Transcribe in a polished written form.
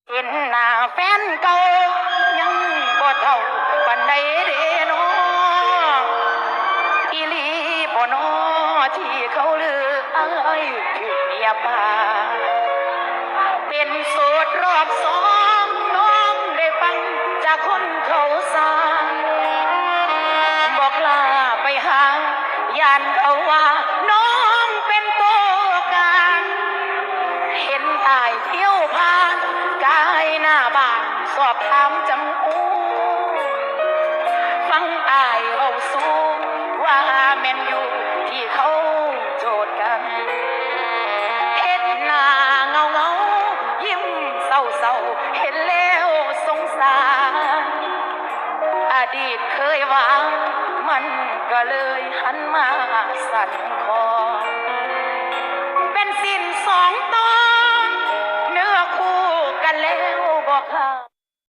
เห็นหน้าแฟนเก่ายังบ่เท่าปันใดเด้น้ออีหลีบ่น้อที่เขาลือคือเมียป่าเป็นโสดรอบสองน้องได้ฟังจากคนเขาสร้างบอกลาไปหาย่านเขาว่าน้องเป็นตัวการเห็นตายเที่ยวผ่านกายหน้าบ้านสอบถามจำอูฟังอายเว้าสู้ว่าแม่นอยู่ที่เขาโจทย์กันเฮ็ดหน้าเงาเงายิ้มเศร้าเศร้าเห็นแล้วสงสารอดีตเคยหวังมันก็เลยหันมาสั่นคอเป็นสิ้นสองตอนเนื้อคู่กันแล้วบอกค่ะ